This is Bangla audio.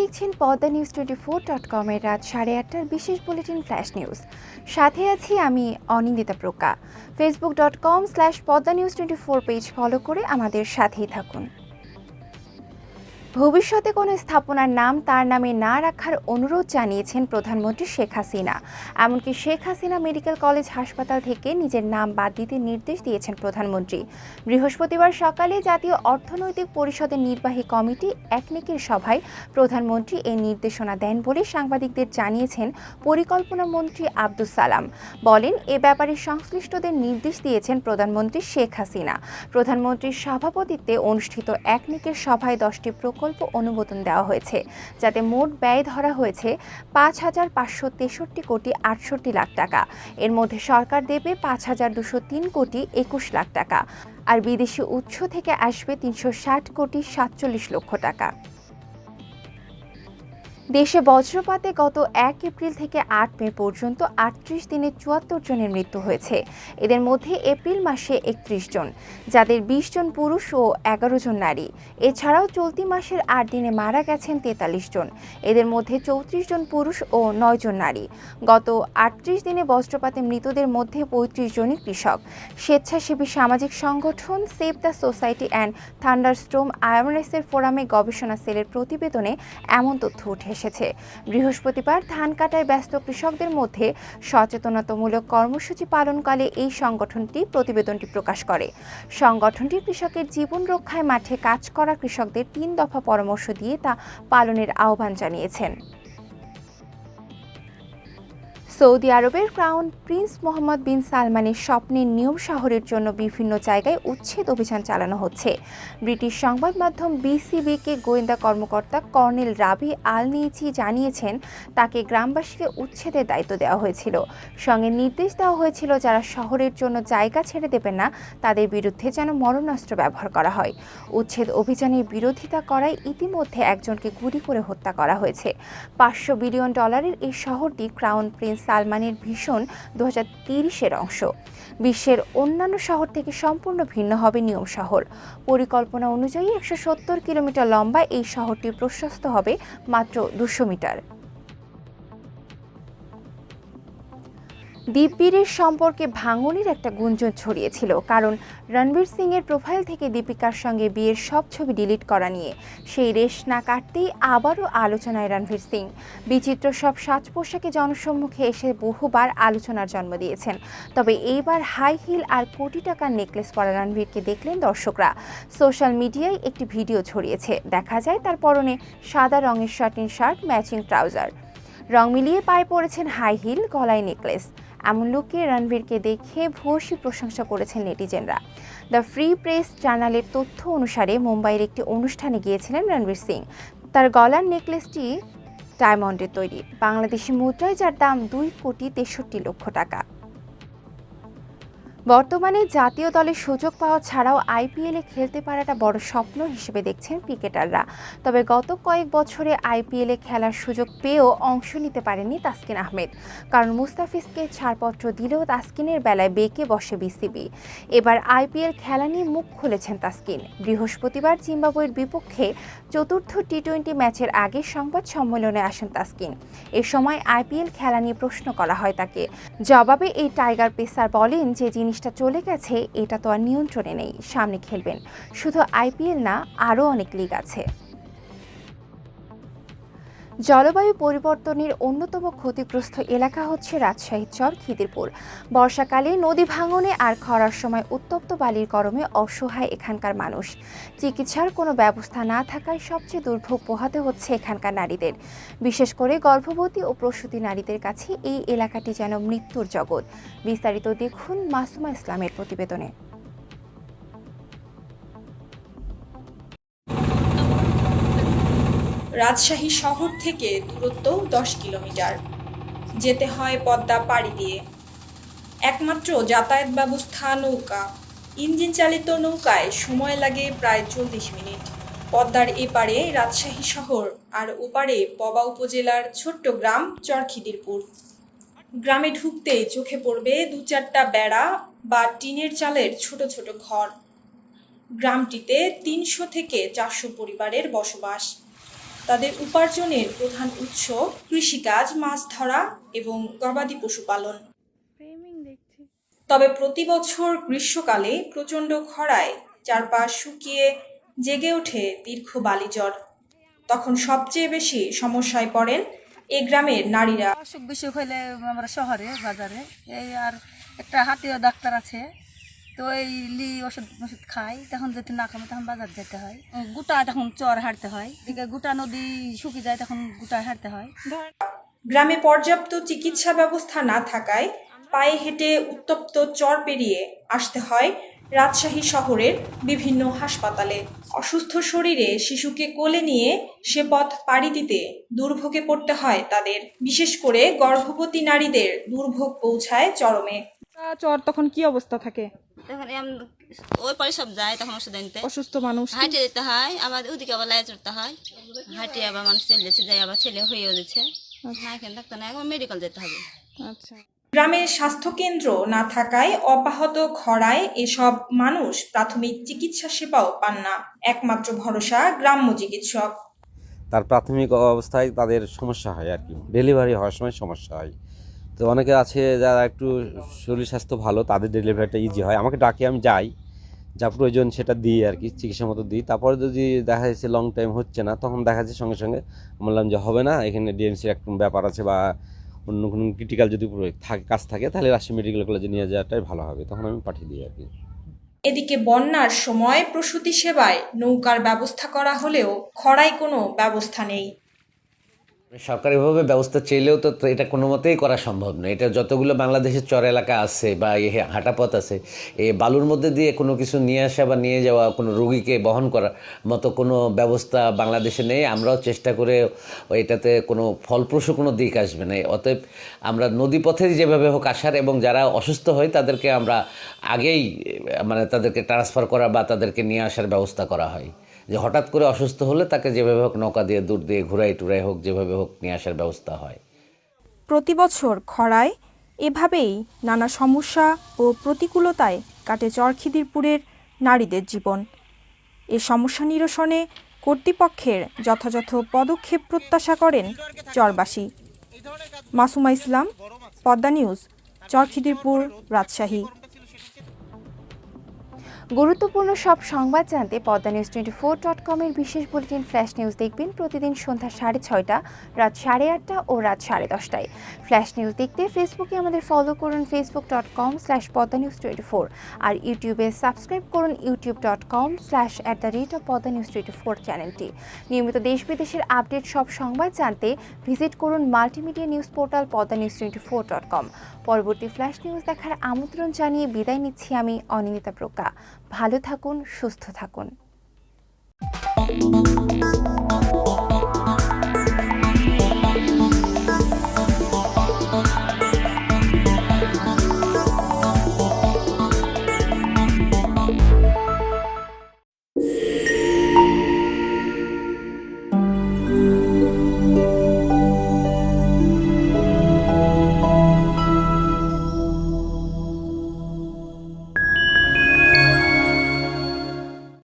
দেখছেন পদ্মা নিউজ 24.com-এর রাত 8:30টার বিশেষ বুলেটিন ফ্ল্যাশ নিউজ। সাথে আছি আমি অনিন্দিতা প্রকা। facebook.com/poddanews24 পেজ ফলো করে আমাদের সাথেই থাকুন। ভবিষ্যতে কোনো স্থাপনার নাম তার নামে না রাখার অনুরোধ জানিয়েছেন প্রধানমন্ত্রী শেখ হাসিনা। এমনকি শেখ হাসিনা মেডিকেল কলেজ হাসপাতাল থেকে নিজের নাম বাদ দিতে নির্দেশ দিয়েছেন প্রধানমন্ত্রী। বৃহস্পতিবার সকালে জাতীয় অর্থনৈতিক পরিষদের নির্বাহী কমিটি একনেকের সভায় প্রধানমন্ত্রী এই নির্দেশনা দেন বলে সাংবাদিকদের জানিয়েছেন পরিকল্পনা মন্ত্রী আব্দুস সালাম। বলেন, এ ব্যাপারে সংশ্লিষ্টদের নির্দেশ দিয়েছেন প্রধানমন্ত্রী শেখ হাসিনা। প্রধানমন্ত্রীর সভাপতিত্বে অনুষ্ঠিত একনেকের সভায় 10টি প্রকল্প অনুমোদন দেওয়া হয়েছে, যাতে মোট ব্যয় ধরা হয়েছে 5,563 কোটি 68 লাখ টাকা। এর মধ্যে সরকার দেবে 5,203 কোটি 21 লাখ টাকা, আর বিদেশি উৎস থেকে আসবে 360 কোটি 47 লক্ষ টাকা। দেশে বজ্রপাতে গত 1 এপ্রিল থেকে 8 মে পর্যন্ত 38 দিনে 74 জনের মৃত্যু হয়েছে। এদের মধ্যে এপ্রিল মাসে 31 জন, যাদের 20 জন পুরুষ ও 11 জন নারী। এছাড়াও চলতি মাসের 8 দিনে মারা গেছেন 43 জন, এদের মধ্যে 34 জন পুরুষ ও 9 জন নারী। গত 38 দিনে বজ্রপাতে মৃতদের মধ্যে 35 জনই কৃষক। স্বেচ্ছাসেবী সামাজিক সংগঠন save the society and thunderstorm আয়ারনেসের ফোরামে গবেষণা সেলের প্রতিবেদনে এমন তথ্য উঠে এসেছে। বৃহস্পতিবার ধান কাটায় ব্যস্ত কৃষকদের মধ্যে সচেতনতামূলক কর্মসূচি পালনকালে এই সংগঠনটি প্রতিবেদনটি প্রকাশ করে। সংগঠনটি কৃষকের জীবন রক্ষায় মাঠে কাজ করা কৃষকদের 3 দফা পরামর্শ দিয়ে তা পালনের আহ্বান জানিয়েছেন। সৌদি আরবের ক্রাউন প্রিন্স মোহাম্মদ বিন সালমানের স্বপ্নের নিয়ম শহরের জন্য বিভিন্ন জায়গায় উচ্ছেদ অভিযান চালানো হচ্ছে। ব্রিটিশ সংবাদ মাধ্যম বিসিবিকে গোয়েন্দা কর্মকর্তা কর্নেল রাবি আল নিচি জানিয়েছেন, তাকে গ্রামবাসীকে উচ্ছেদের দায়িত্ব দেওয়া হয়েছিল। সঙ্গে নির্দেশ দেওয়া হয়েছিল, যারা শহরের জন্য জায়গা ছেড়ে দেবেন না তাদের বিরুদ্ধে যেন মরণাস্ত্র ব্যবহার করা হয়। উচ্ছেদ অভিযানের বিরোধিতা করায় ইতিমধ্যে একজনকে গুলি করে হত্যা করা হয়েছে। $500 বিলিয়ন এই শহরটি ক্রাউন প্রিন্স সালমানের ভিশন 2030-এর অংশ। বিশ্বের অন্যান্য শহর থেকে সম্পূর্ণ ভিন্ন হবে নিয়ম শহর। পরিকল্পনা অনুযায়ী 170 কিলোমিটার লম্বা এই শহরটির প্রশস্ত হবে মাত্র 200 মিটার। দীপবীরের সম্পর্কে ভাঙনের একটা গুঞ্জন ছড়িয়েছিল, কারণ রণবীর সিং এর প্রোফাইল থেকে দীপিকার সঙ্গে বিয়ের সব ছবি ডিলিট করা নিয়ে। সেই রেশ না কাটতেই আবারও আলোচনায় রণবীর সিং। বিচিত্র সব সাজ পোশাকে জনসম্মুখে এসে বহুবার আলোচনার জন্ম দিয়েছেন। তবে এইবার হাই হিল আর কোটি টাকার নেকলেস পরা রণবীরকে দেখলেন দর্শকরা। সোশ্যাল মিডিয়ায় একটি ভিডিও ছড়িয়েছে, দেখা যায় তার পরনে সাদা রঙের শার্টিন শার্ট, ম্যাচিং ট্রাউজার। রং মিলিয়ে পায়ে পরেছেন হাই হিল, গলায় নেকলেস। এমন লুকে রণবীরকে দেখে ভূয়সী প্রশংসা করেছেন নেটিজেনরা। দ্য ফ্রি প্রেস জার্নালের তথ্য অনুসারে মুম্বাইয়ের একটি অনুষ্ঠানে গিয়েছিলেন রণবীর সিং। তার গলার নেকলেসটি ডায়মন্ডের তৈরি, বাংলাদেশি মুদ্রায় যার দাম 2,63,00,000 টাকা। বর্তমানে জাতীয় দলে সুযোগ পাওয়া ছাড়াও আইপিএলে খেলতে পারাটা বড় স্বপ্ন হিসেবে দেখছেন ক্রিকেটাররা। তবে গত কয়েক বছরে আইপিএলে খেলার সুযোগ পেয়েও অংশ নিতে পারেননি তাসকিন আহমেদ, কারণ মুস্তাফিজকে ছাড়পত্র দিলেও তাসকিনের বেলায় বেঁকে বসে বিসিবি। এবার আইপিএল খেলা নিয়ে মুখ খুলেছেন তাসকিন। বৃহস্পতিবার জিম্বাবুয়ের বিপক্ষে চতুর্থ টি-20 ম্যাচের আগে সংবাদ সম্মেলনে আসেন তাসকিন। এ সময় আইপিএল খেলা নিয়ে প্রশ্ন করা হয় তাকে। জবাবে এই টাইগার পেসার বলেন যে জিনিসটা চলে গেছে, এটা তো আর নিয়ন্ত্রণে নেই, সামনে খেলবেন। শুধু আইপিএল না, আরও অনেক লিগ আছে। জলবায়ু পরিবর্তনের অন্যতম ক্ষতিগ্রস্ত এলাকা হচ্ছে রাজশাহীর চর খিদিরপুর। বর্ষাকালে নদী ভাঙনে আর খরার সময় উত্তপ্ত বালির গরমে অসহায় এখানকার মানুষ। চিকিৎসার কোনো ব্যবস্থা না থাকায় সবচেয়ে দুর্ভোগ পোহাতে হচ্ছে এখানকার নারীদের। বিশেষ করে গর্ভবতী ও প্রসূতি নারীদের কাছে এই এলাকাটি যেন মৃত্যুর জগৎ। বিস্তারিত দেখুন মাসুমা ইসলামের প্রতিবেদনে। রাজশাহী শহর থেকে দূরত্ব 10 কিলোমিটার, যেতে হয় পদ্মা পাড়ি দিয়ে। একমাত্র যাতায়াত ব্যবস্থা নৌকা। ইঞ্জিন চালিত নৌকায় সময় লাগে প্রায় 40 মিনিট। পদ্মার এপারে রাজশাহী শহর আর ওপারে পবা উপজেলার ছোট্ট গ্রাম চরখিদিরপুর। গ্রামে ঢুকতেই চোখে পড়বে 2-4টা বেড়া বা টিনের চালের ছোট ছোট ঘর। গ্রামটিতে 300 থেকে 400 পরিবারের বসবাস। তাদের উপার্জনের প্রধান উৎস কৃষিকাজ, মাছ ধরা এবং গবাদি পশু পালন। তবে প্রতি বছর গ্রীষ্মকালে প্রচণ্ড খরায় চারপাশ শুকিয়ে জেগে ওঠে দীর্ঘ বালিজ্বর। তখন সবচেয়ে বেশি সমস্যায় পড়েন এই গ্রামের নারীরা। অসুখ বিসুখ হইলে আমরা শহরে বাজারে এই আর একটা হাতীয় ডাক্তার আছে, তো এই ওষুধ খাই, তখন যদি না খামে তখন বাজার যেতে হয়। গোটা তখন চর হাঁটতে হয়, এদিকে গোটা নদী শুকিয়ে যায়, তখন গোটা হাঁটতে হয়। গ্রামে পর্যাপ্ত চিকিৎসা ব্যবস্থা না থাকায় পায়ে হেঁটে উত্তপ্ত চর পেরিয়ে আসতে হয় রাজশাহী শহরের বিভিন্ন হাসপাতালে। অসুস্থ শরীরে শিশুকে কোলে নিয়ে সে পথ পাড়ি দিতে দুর্ভোগে পড়তে হয় তাদের। বিশেষ করে গর্ভবতী নারীদের দুর্ভোগ পৌঁছায় চরমে। চর তখন কি অবস্থা থাকে? তখন ওই পরে সব যায়, তখন ওষুধ আনতে অসুস্থ মানুষ হাঁটে যেতে হয়, আবার ওদিকে আবার লাই চড়তে হয়, হাঁটে আবার মানুষ চলে যাচ্ছে, যায় আবার ছেলে হয়েও দিচ্ছে, না এখানে থাকতে না, এখন মেডিকেল যেতে হবে। আচ্ছা, গ্রামে স্বাস্থ্যকেন্দ্র না থাকায় অব্যাহত খরায় এসব মানুষ প্রাথমিক চিকিৎসা সেবাও পান না। একমাত্র ভরসা গ্রাম্য চিকিৎসক। তার প্রাথমিক অবস্থায় তাদের সমস্যা হয় আর কি, ডেলিভারি হওয়ার সময় সমস্যা হয়। তো অনেকে আছে যারা একটু শরীর স্বাস্থ্য ভালো, তাদের ডেলিভারিটা ইজি হয়। আমাকে ডাকে, আমি যাই, যা প্রয়োজন সেটা দিই আর কি, চিকিৎসা মতো দিই। তারপরে যদি দেখা যাচ্ছে লং টাইম হচ্ছে না, তখন দেখা যাচ্ছে সঙ্গে সঙ্গে বললাম যে হবে না, এখানে ডিএমসির একটা ব্যাপার আছে বা অন্য কোনো ক্রিটিক্যাল যদি কাজ থাকে, তাহলে রাজশাহী মেডিকেল কলেজে নিয়ে যাওয়াটাই ভালো হবে, তখন আমি পাঠিয়ে দিই আর কি। এদিকে বন্যার সময় প্রসূতি সেবায় নৌকার ব্যবস্থা করা হলেও খরায় কোনো ব্যবস্থা নেই। সরকারিভাবে ব্যবস্থা চাইলেও তো এটা কোনো মতেই করা সম্ভব নয়। এটা যতগুলো বাংলাদেশের চর এলাকা আছে বা হাঁটাপথ আছে, এই বালুর মধ্যে দিয়ে কোনো কিছু নিয়ে আসা বা নিয়ে যাওয়া, কোনো রোগীকে বহন করার মতো কোনো ব্যবস্থা বাংলাদেশে নেই। আমরাও চেষ্টা করে এটাতে কোনো ফলপ্রসূ কোনো দিক আসবে না। অতএব আমরা নদীপথেই যেভাবে হোক আসার, এবং যারা অসুস্থ হয় তাদেরকে আমরা আগেই তাদেরকে ট্রান্সফার করা বা তাদেরকে নিয়ে আসার ব্যবস্থা করা হয়। যে হঠাৎ করে অসুস্থ হলে তাকে যেভাবে হোক নৌকা দিয়ে, দূর দিয়ে, ঘুরাই টুরাই হোক, যেভাবে হোক নিয়ে আসার ব্যবস্থা হয়। প্রতি বছর খরায় এভাবেই নানা সমস্যা ও প্রতিকূলতায় কাটে চরখিদিরপুরের নারীদের জীবন। এ সমস্যা নিরসনে কর্তৃপক্ষের যথাযথ পদক্ষেপ প্রত্যাশা করেন চরবাসী। মাসুমা ইসলাম, পদ্মা নিউজ, চরখিদিরপুর, রাজশাহী। গুরুত্বপূর্ণ সব সংবাদ জানতে poddanews24.com এর বিশেষ বুলেটিন ফ্ল্যাশ নিউজ দেখবেন প্রতিদিন সন্ধ্যা 6:30, রাত 8:30 ও রাত 10:30টায়। ফ্ল্যাশ নিউজ দেখতে ফেসবুকে আমাদের ফলো করুন facebook.com/poddanews24 আর ইউটিউবে সাবস্ক্রাইব করুন youtube.com/@poddanews24 চ্যানেলটি। নিয়মিত দেশ বিদেশের আপডেট সব সংবাদ জানতে ভিজিট করুন মাল্টিমিডিয়া নিউজ পোর্টাল poddanews24.com। পরবর্তী ফ্ল্যাশ নিউজ দেখার আমন্ত্রণ জানিয়ে বিদায় নিচ্ছি আমি অনিন্দিতা প্রকা। ভালো থাকুন, সুস্থ থাকুন।